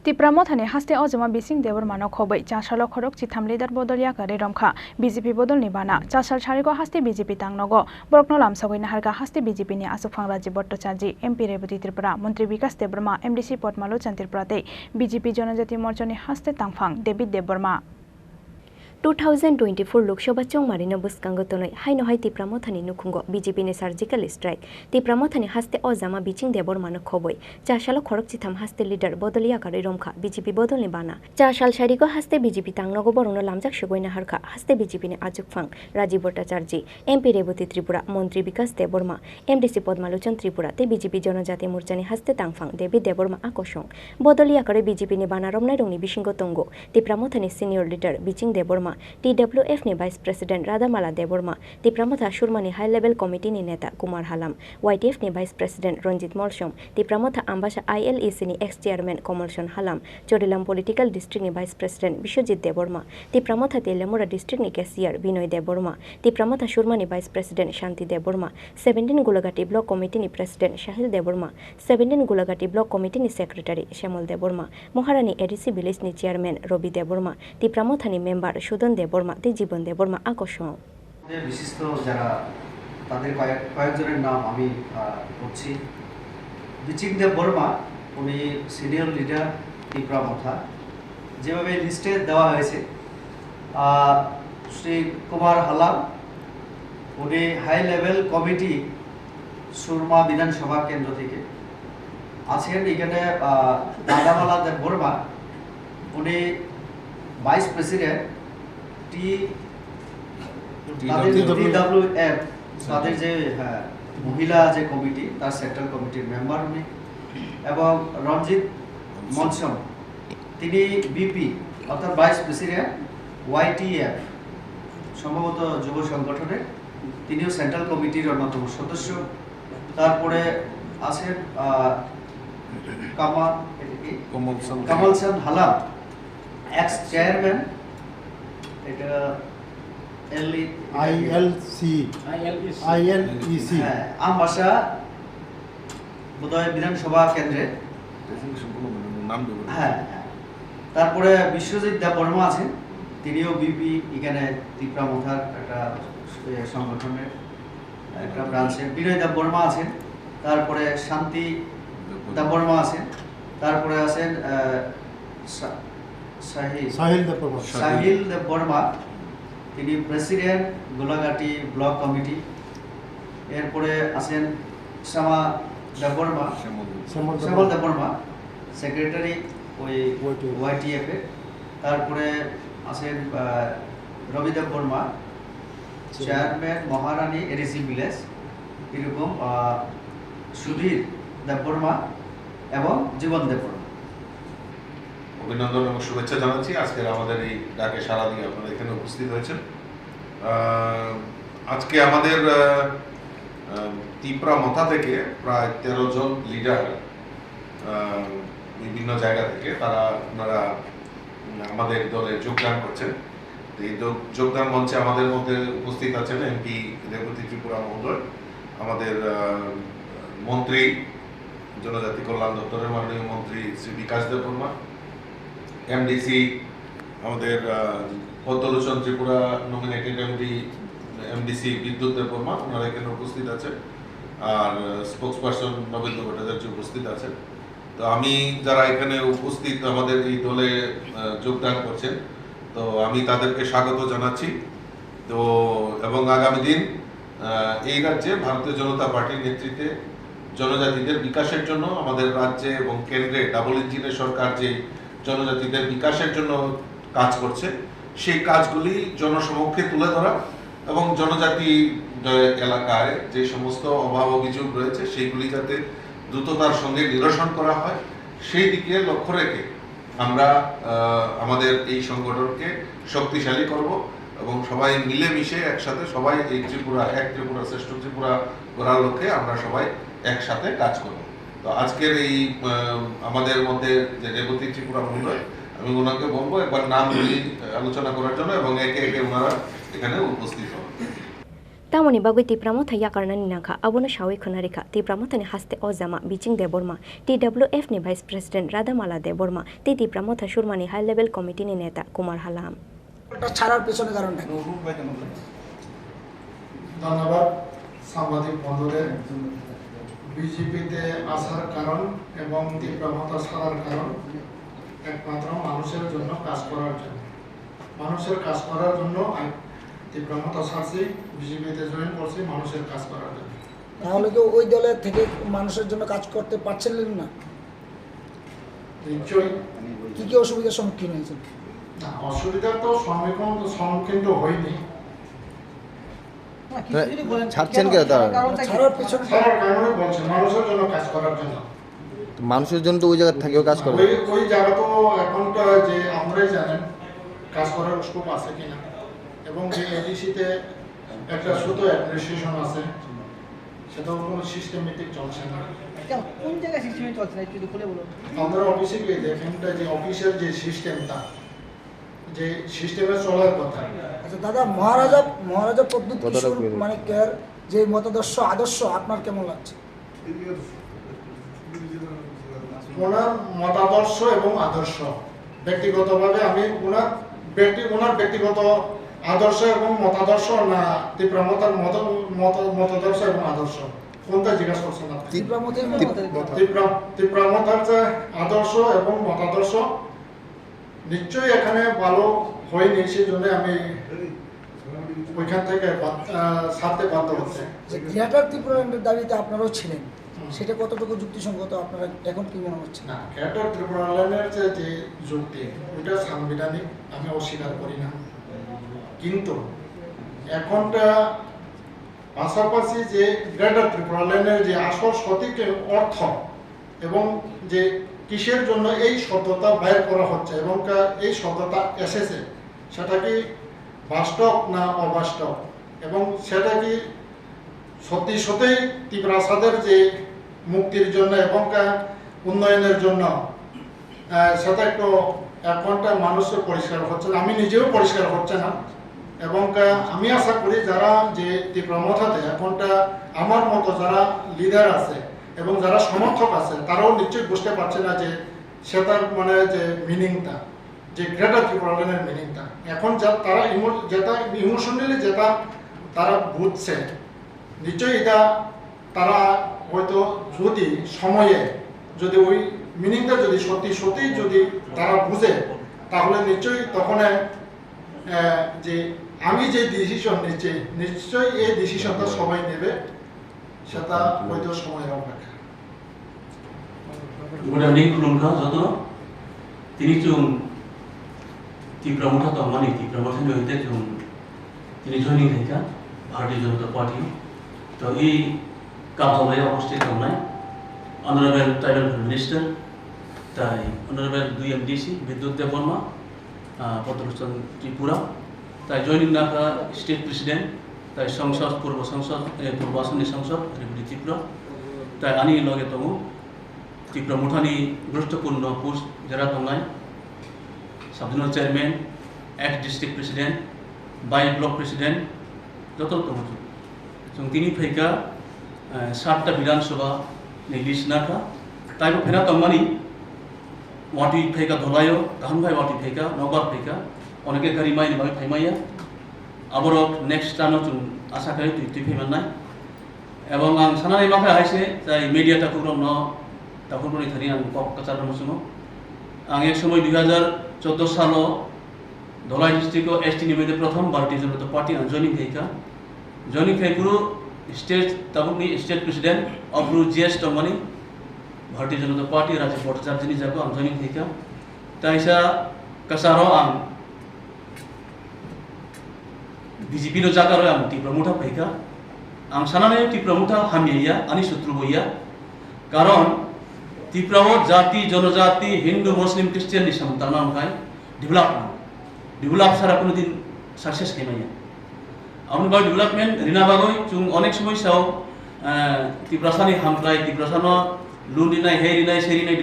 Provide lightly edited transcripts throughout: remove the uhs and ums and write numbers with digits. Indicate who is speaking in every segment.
Speaker 1: Tipra Mothani haste ozama Biching Debbarmano Khobwi 4 salo Khorokchitham leader bodol Yakarkha romkha BJP bodol ni bana 4 sal sariko haste BJP tangnogo borokno lamsagoi naharka haste BJP ni asukphang Rajiv Bhattacharjee MP Reboti Tripura Montri Vikas Debbarma MDC Potmalo Tripura te BJP Jonajati Morcha ni haste tangphang David Debbarma
Speaker 2: 2024 Lok Sabha चौमारिनो बुस्कांगतनै हाइनो हाइ तिप्रा मथानि नुखुंगो BJP नि surgical strike Tipra मथानि हास्ते अजामा बिचिं देबरमानो खबै 4 साल खरकचिथाम हास्ते लीडर बदल याकारै रमखा बीजेपी बदलनि बाना 4 साल सारिको हास्ते बीजेपी तांगनगो बरनो लामजाक सगोइना हारखा हास्ते बीजेपी नि आजुकफां राजीव भट्टाचार्जी एमपी रेवती त्रिपुरा मंत्री विकास देबबर्मा एमडीसी पद्मालोचन त्रिपुरा ते बीजेपी जनजाति मोर्चानि हास्ते तांगफां देबी देबबर्मा आकर्षण बदल याकारै बीजेपी नि बाना रमनाय रंनि बिसिंगो तंगो तिप्रा मथानि सिनियर लीडर बिचिं Debbarma TWF ni Vice President Radhamala Debbarma, Tipra Motha Surmani High Level Committee ni Neta Kumar Halam, YTF ni Vice President Ranjit Molshom, Tipra Motha Ambasha ILEC ni Ex-Chairman Komolson Halam, Chodilam Political District ni Vice President Bishojit Debbarma, Tipra Motha Telemura District ni Cashier Binoy Debbarma, Tipra Motha Surmani Vice President Shanti Debbarma, 17 Gulagati Block Committee ni President Shahil Debbarma, 17 Gulagati Block Committee ni Secretary Shamal Debbarma, Moharani ADC Village ni Chairman Robi Debbarma, Tipra Motha ni Member Shudan Debbarma te জীবন দেববর্মা আকর্ষণ
Speaker 3: বিশিষ্ট যারা তাদের কয়েকজনের নাম আমি বলছি বিচিং দেববর্মা উনি senior leader Tripura মথা যেভাবে লিস্টে দেওয়া হয়েছে শ্রী কুমার হালাম উনি হাই লেভেল কমিটি সুরমা বিধানসভা কেন্দ্র থেকে আছেন এখানে রাধামালা দেববর্মা উনি ভাইস প্রেসিডেন্ট TWF তাদের যে মহিলা যে কমিটি তার সেন্ট্রাল কমিটির মেম্বার উনি এবং রঞ্জিত মনসম তিনি বিপি অর্থাৎ ভাইস প্রেসিডেন্ট YTF সম্ভবত যুব সংগঠনের তিনিও সেন্ট্রাল কমিটির অন্যতম সদস্য তারপরে আছেন কমলসন হালাম এক্স চেয়ারম্যান এটা ILEC আমবাসা বোধহয় বিধানসভা কেন্দ্রে তারপরে বিশ্বজিৎ দেববর্মা আছেন তিনিও বিপি এখানে ত্রিপুরা মথার একটা সংগঠনের একটা ব্রাঞ্চে বিনয় দেববর্মা আছেন তারপরে শান্তি দেববর্মা আছেন তারপরে আছেন সাহিল দেববর্মা তিনি প্রেসিডেন্ট গোলাঘাটি ব্লক কমিটি এরপরে আছেন শ্যামা দেববর্মা শ্যামল দেববর্মা সেক্রেটারি ওই YTF এর তারপরে আছেন রবি দেববর্মা চেয়ারম্যান মহারানী ADC ভিলেজ এরকম সুধীর দেববর্মা এবং জীবন দেববর্মা
Speaker 4: অভিনন্দন এবং শুভেচ্ছা জানাচ্ছি আজকের আমাদের এই ডাকে সাড়া দিয়ে আপনারা এখানে উপস্থিত হয়েছেন আজকে আমাদের ত্রিপুরা মথা থেকে প্রায় 13 জন লিডার বিভিন্ন জায়গা থেকে ওনারা আমাদের দলে যোগদান করছেন এই যোগদান মঞ্চে আমাদের মধ্যে উপস্থিত আছেন এমপি রেবতী ত্রিপুরা মহোদয় আমাদের মন্ত্রী জনজাতি কল্যাণ দপ্তরের মাননীয় মন্ত্রী শ্রী বিকাশ দেববর্মা MDC আমাদের পদ্মলোচন ত্রিপুরা নমিনেটেড MDC বিদ্যুৎ দেববর্মা ওনারা এখানে উপস্থিত আছেন আর স্পোকসপারসন নবেন্দ্র ভট্টাচার্য উপস্থিত আছেন তো আমি যারা এখানে উপস্থিত আমাদের এই দলে যোগদান করছেন তো আমি তাদেরকে স্বাগত জানাচ্ছি তো এবং আগামী দিন এই রাজ্যে ভারতীয় জনতা পার্টির নেতৃত্বে জনজাতিদের বিকাশের জন্য আমাদের রাজ্যে এবং কেন্দ্রে ডাবল ইঞ্জিনের সরকার যে জনজাতিদের বিকাশের জন্য কাজ করছে সেই কাজগুলি জনসমক্ষে তুলে ধরা এবং জনজাতি এলাকায় যে সমস্ত অভাব অভিযোগ রয়েছে সেইগুলি যাতে দ্রুততার সঙ্গে নিরসন করা হয় সেই দিকে লক্ষ্য রেখে আমরা আমাদের এই সংগঠনকে শক্তিশালী করব এবং সবাই মিলেমিশে একসাথে সবাই এই ত্রিপুরা শ্রেষ্ঠ ত্রিপুরা গড়ার লক্ষ্যে আমরা সবাই একসাথে কাজ করব তো আজকের এই আমাদের মধ্যে যে রেবতী ত্রিপুরা মহোদয় আমি ওনাকে বলবো একবার নামগুলি আলোচনা করার জন্য এবং একে একে ওনারা এখানে উপস্থিত হন
Speaker 2: Tamoni bagui Tipra Motha Yakarkha ni nangkha abono shawi khonarikha Tipra Motha ni haste ozama Biching Debbarmano TWF ni Vice President Radhamala Debbarmano Tipra Motha Surmani High Level Committee ni Neta Kumar Halam
Speaker 5: ছাড়ার পেছনে কারণটা কি?
Speaker 6: ধন্যবাদ সাংবাদিক বন্ধুদের। বিজেপিতে আসার কারণ এবং তীব্র মতা ছাড়ার কারণ একমাত্র মানুষের জন্য কাজ করার জন্য। মানুষের কাজ করার জন্য তীব্র মতা ছাড়ছি, বিজেপিতে জয়েন করছি মানুষের কাজ করার জন্য।
Speaker 5: তাহলে কি ওই দলের থেকে মানুষের জন্য কাজ করতে পারছিলেন না?
Speaker 6: নিশ্চয়ই।
Speaker 5: কি কি অসুবিধার সম্মুখীন হয়েছেন?
Speaker 6: না, অসুবিধার তো সম্মুখীন তো হয়নি।
Speaker 7: ছাড়ছেন কে তারা?
Speaker 5: ছাড়ার পেছনে
Speaker 6: ছাড়ার কারণে বলছে মানুষের জন্য কাজ করার জন্য।
Speaker 7: মানুষের জন্য তো ওই জায়গা থেকেও কাজ করে।
Speaker 6: ওই জায়গা তো এখনটা যে আমরাই জানেন কাজ করার স্কোপ আছে কিনা, এবং যে এডিসিতে একটা ছোট অ্যাডমিনিস্ট্রেশন আছে সেটাও কোনো সিস্টেমেটিক চলছে না।
Speaker 5: কোন জায়গায় সিস্টেমে চলছে না একটু খুলে বলুন।
Speaker 6: আমরা অফিসে গিয়ে দেখেন যে অফিসের যে সিস্টেমটা, যে সিস্টেমে চলার কথা।
Speaker 5: আচ্ছা দাদা, মহারাজা প্রদ্যুৎ কিশোর মানিকের যে আদর্শ আপনার কেমন লাগছে?
Speaker 6: ওনার মতাদর্শ এবং আদর্শ ব্যক্তিগতভাবে আমি ওনার ব্যক্তিগত আদর্শ এবং মতাদর্শ না তীব্র মতার মতাদর্শ এবং আদর্শ কোনটা জিজ্ঞাসা করছেন আপনি? তীব্র মতার যে আদর্শ এবং মতাদর্শ নিশ্চয়ই এখানে ভালো হয়নি, সেই জন্য আমি ওইখান থেকে ছাড়তে বাধ্য হচ্ছে।
Speaker 5: গ্রেটার ত্রিপুরাল্যান্ডের দাবিতে আপনারাও ছিলেন, সেটা কতটুকু যুক্তিসঙ্গত আপনারা এখন কি মনে হচ্ছে?
Speaker 6: না, গ্রেটার ত্রিপুরাল্যান্ডের যে যুক্তি ওইটা সাংবিধানিক, আমি অস্বীকার করি না, কিন্তু এখনটা পাশাপাশি যে গ্রেটার ত্রিপুরাল্যান্ডের যে আসল সঠিক অর্থ এবং যে কিসের জন্য এই শব্দটা বাইর করা হচ্ছে এবং এই শব্দটা এসেছে সেটা কি বাস্তব না অবাস্তব, এবং সেটা কি সত্যিই তীব্রাসাদের যে মুক্তির জন্য এবং উন্নয়নের জন্য, সেটা একটু এখনটা মানুষের পরিষ্কার হচ্ছে না, আমি নিজেও পরিষ্কার হচ্ছে না। এবং আমি আশা করি যারা যে তীব্র মথাতে এখনটা আমার মতো যারা লিডার আছে এবং যারা সমর্থক আছে তারাও নিশ্চয়ই বুঝতে পারছে না যে সেটার মানে যে মিনিংটা, যে গ্রেটার ত্রিপুরাল্যান্ডের মিনিংটা এখন তারা যেটা ইমোশনালি যেটা তারা বুঝছে, নিশ্চয়ই এটা তারা হয়তো যদি সময়ে যদি ওই মিনিংটা যদি সত্যি যদি তারা বুঝে, তাহলে নিশ্চয়ই তখন যে আমি যে ডিসিশন নিচ্ছি নিশ্চয়ই এই ডিসিশনটা সবাই নেবে, সেটা হয়তো সময়ের অপেক্ষা।
Speaker 8: Good evening, Khorang joto. Tini chung Tipra Motha to mani Tipra Motha ni hoite chung tini joining thaika Bharatiya Janata Party. To ei কার্যালয়ে অবস্থিত নাই অনারেবল ট্রাইবাল মিনিস্টার তাই অনারেবল 2 MDC বিদ্যুৎ দেববর্মা পদ্মভূষণ ত্রিপুরা তাই জয়নিং নাকা স্টেট প্রেসিডেন্ট তাই সংসদ পূর্ব আসনী সংসদ রিপুটি ত্রিপুরা তাই আনি লগে তমু ত্রিপুরা মুঠানি গুরুত্বপূর্ণ পোস্ট যারা দंनाय subzonal chairman ex district president বাই ব্লক প্রেসিডেন্ট যত দङ जों তিনি फैका 7টা বিধানসভা নির্দিষ্ট নাকা তাইবো ফেনা তংমানি ওয়াটি ফেকা ধলায়ো গাহাম ভাই ওয়াটি ফেকা নগর ফেকা অনেকে গাড়ি মাইনি ভাবে ফাইমাইয়া আবরক নেক্সট টানো जों আশা করি তুই ফেমান্নাই এবং আং সানানি মাখা হাইছে যাই মিডিয়া তাকুরম ন তাকুরনি থানি আং কক কাচার মসুমো আং এক সময় 2014 সালো ধলাই ডিস্ট্রিক্ট এসটি নিবেদে প্রথম ভারতীয় জনতা পার্টি জয়নিং ফেকা জয়নিং ফেকুরু स्टेट तबुकनी स्टेट प्रेसिडेंट अब्रु जीएस टमनी भारतीय जनता पार्टी राज्य भट्टाचार्यनि जाको आं जयनिं थैका ताइसा कसारो आं बीजेपी नो जाकारो आं तीव्र मुठा फैका आं सानानै तीव्र मुठा हामिया आनि शत्रु बइया कारण তীব্রাও জাতি জনজাতি হিন্দু মুসলিম খ্রিস্টান नि समताना ओंखाय डेभलप सारा कोनोदिन सक्सेस खायमाया आमनि बाग डेभलपमेंट रिना बागै जों अनेक समय साव तिब्रासानि हामफ्राय तिब्रासानो लुनिनाय हेरिनाय सेरिनाय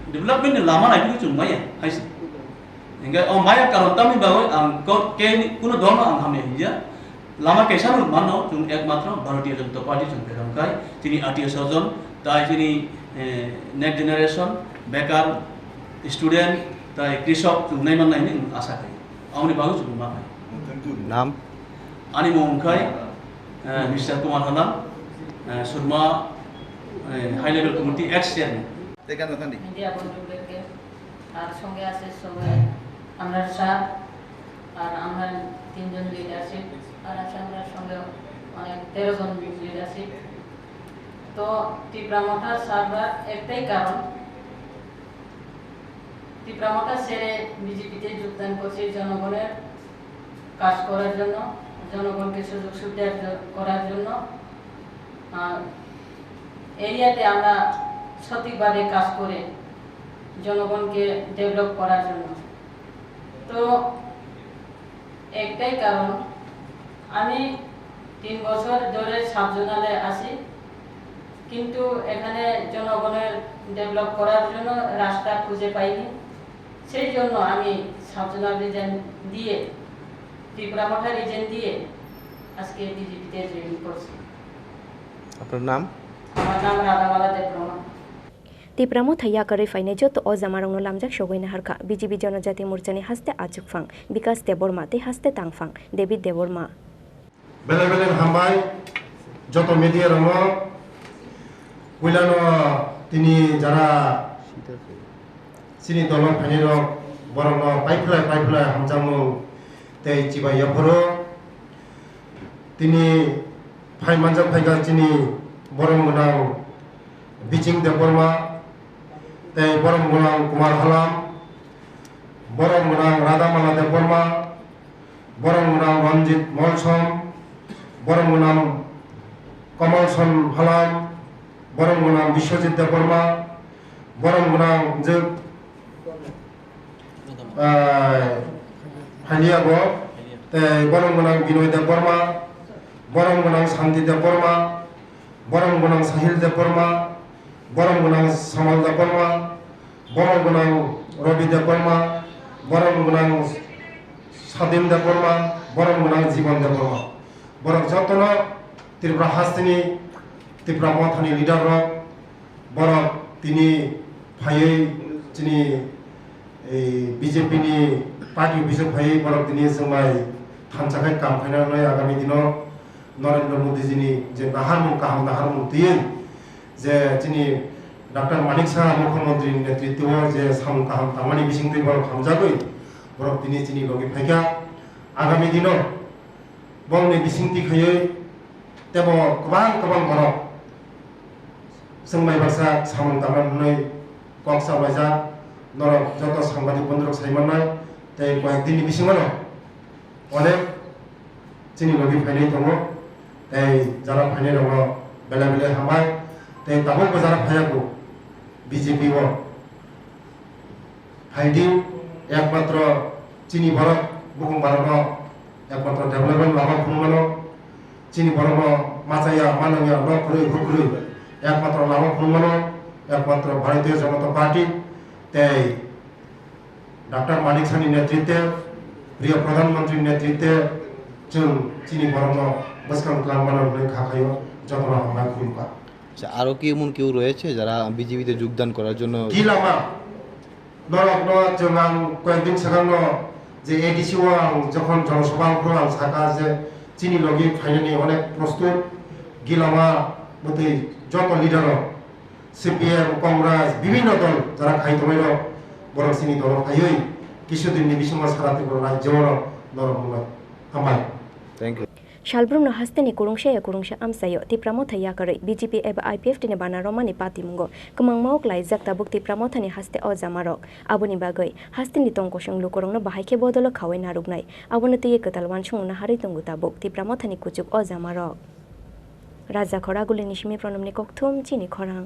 Speaker 8: डेभलपमेंट लामा नायखौ जों माया हाइसे इंगा माया कारण तामनि बागै आं के कुनो दङ आं हामे हिया লামা কেসানুল মানো जों একমাত্র ভারতীয় জনতা পার্টি जों বেরমখাই তিনি আত্মীয় স্বজন তাই তিনি নেক্সট জেনারেশন বেকার স্টুডেন্ট তাই কৃষক जों নাইমান নাইনি আশা করি আমনি বাগু जों মাখাই
Speaker 7: নাম
Speaker 8: আনি মংখাই Mister Kumar Halam Surma high level committee ex chairman
Speaker 9: media বন্ধুদেরকে আর সঙ্গে আছে সবাই আমরা স্যার আর আমরা 3 জন লিডারশিপ আর আছে আমরা সঙ্গে অনেক 13 জন লিডারশিপ তো ত্রিপুরা মঠা সার্ভার একটাই কারণ ত্রিপুরা মঠা ছেড়ে বিজেপিতে যোগদান করছে জনগণের কাজ করার জন্য জনগণকে সুযোগ সুবিধা করার জন্য এরিয়াতে আমরা সঠিকভাবে কাজ করে জনগণকে ডেভেলপ করার জন্য তো একটাই কারণ আমি 3 বছর ধরে সাবজোনালে আছি কিন্তু এখানে জনগণের ডেভেলপ করার জন্য রাস্তা খুঁজে পাইনি সেই জন্য আমি সাবজোনাল রিজন দিয়ে ত্রিপুরা মঠা রিজন দিয়ে আজকে বিজেপিতে জয়েন করছি
Speaker 7: আপনার নাম
Speaker 9: আমার নাম রাধামালা Debbarman
Speaker 2: Tipra Motha Yakarkha faine joto o jamarongno lamjak sogoina harkha BJP Janajati Morchani haste achukfang Bikas Debbarmano te haste tangfang David Debbarmano
Speaker 6: বেলে বেলে হামবাই যত মিডিয়া রঙ কইলানো তিনি যারা চিনি দল ফাইনের বরং পাইফুলাই হামজামু তে চিবাই ইয়াফরো তিনি ফাই মানজাক ফাইগা চিনি বরং গনাং বিচিং দেববর্মা তে বরং গনাং কুমার হালাম বরং গনাং রাধামালা দেববর্মা বরং গনাং রঞ্জিত মলসম বরং গনাং কমলসন হালাম বরং গনাং বিশ্বজিৎ দেববর্মা বরং গনাং যে হালিয়াগো তে বরং গনাং বিনয় দেববর্মা বরং গনাং শান্তি দেববর্মা বরং গনাং সাহিল দেববর্মা বরং গনাং সামাল দেববর্মা বরং গনাং রবি দেববর্মা বরং গনাং স্বাধীন দেববর্মা বরং গনাং জীবন দেববর্মা বরং যতন ত্রিপুরা হাস্তিনি ত্রিপুরা মথানি লিডার বরং তিনি ফাইयै তিনি এই বিজেপি নি পার্টি অফিসে ফাইयै বরং তিনি जोंबाय थानसाखाय कामफायनानै आगामी दिनाव नरेंद्र मोदी जी ने जे नाहारमुं गाहाम नाहारमुं दियै जे जोंनि डॉक्टर मानिक साहा मुख्यमंत्री नेतृत्व जे सामुं गाहाम तामानि बिसिं दै बरं खामजागै बरं दिनै जोंनि लगे फायगा आगामी दिनाव बंनि बिसिंथि खयै तेबो गोबां बरं जोंबाय बासा सामुं दामानै कक साबायजा नरक जत सांबादिक बंधुरक सायमाननाय ते कयेक दिननि बिसिङावनो अनेक जोंनि लगे फायनाय दङ এই যারা ফাইনে রঙ বেলা বেলা হামায় তাই তাবো যারা ফায়াকো বিজেপি ও ফাইডি একমাত্র চিনি ভারত বুকুম ভারত একমাত্র ডেভেলপমেন্ট লাভা ফুনমানো চিনি ভারত মাচাইয়া মানবিয়া ন করে হুকরে একমাত্র লাভা ফুনমানো একমাত্র ভারতীয় জনতা পার্টি তাই ডক্টর মানিক সাহানি নেতৃত্বে প্রিয় প্রধানমন্ত্রীর নেতৃত্বে जों চিনি ভারত বসকাম ক্লামবানোর খাখায়ো যতনা আমরা খুলবা
Speaker 7: আরো কি এমন কেউ রয়েছে যারা বিজেপিতে যোগদান করার জন্য
Speaker 6: কি লামা নরক जों आं কয়েকদিন সিগাং যে এডিসি আং যখন জনসভাগুলো আং সাকা যে চিনি লগি ফাইনালি অনেক প্রস্তুত গিলামা মতে যত লিডার সিপিএম কংগ্রেস বিভিন্ন দল যারা খাইতমাইল বরং চিনি দল খাইই কিছুদিননি বিসঙ্গ সারাতে রাজ্যর নরক হামায়
Speaker 7: thank you
Speaker 2: Shalbrumno hasteni kurungsha amsayo Tipra Motha Yakarkha BJP eba IPF tine bana romani pati mungo kumangmaok lai jakta buk Tipra Motha ni haste o jamarok aboni bagai hasteni tongkosong lukorongno bahaike bodolo khawai naruknai aboni tiye ketalwan sungna hari tongu tabuk Tipra Motha ni kuchuk o jamarok Raja Khoraguli nishimi pronomni kokthum Chini Khorang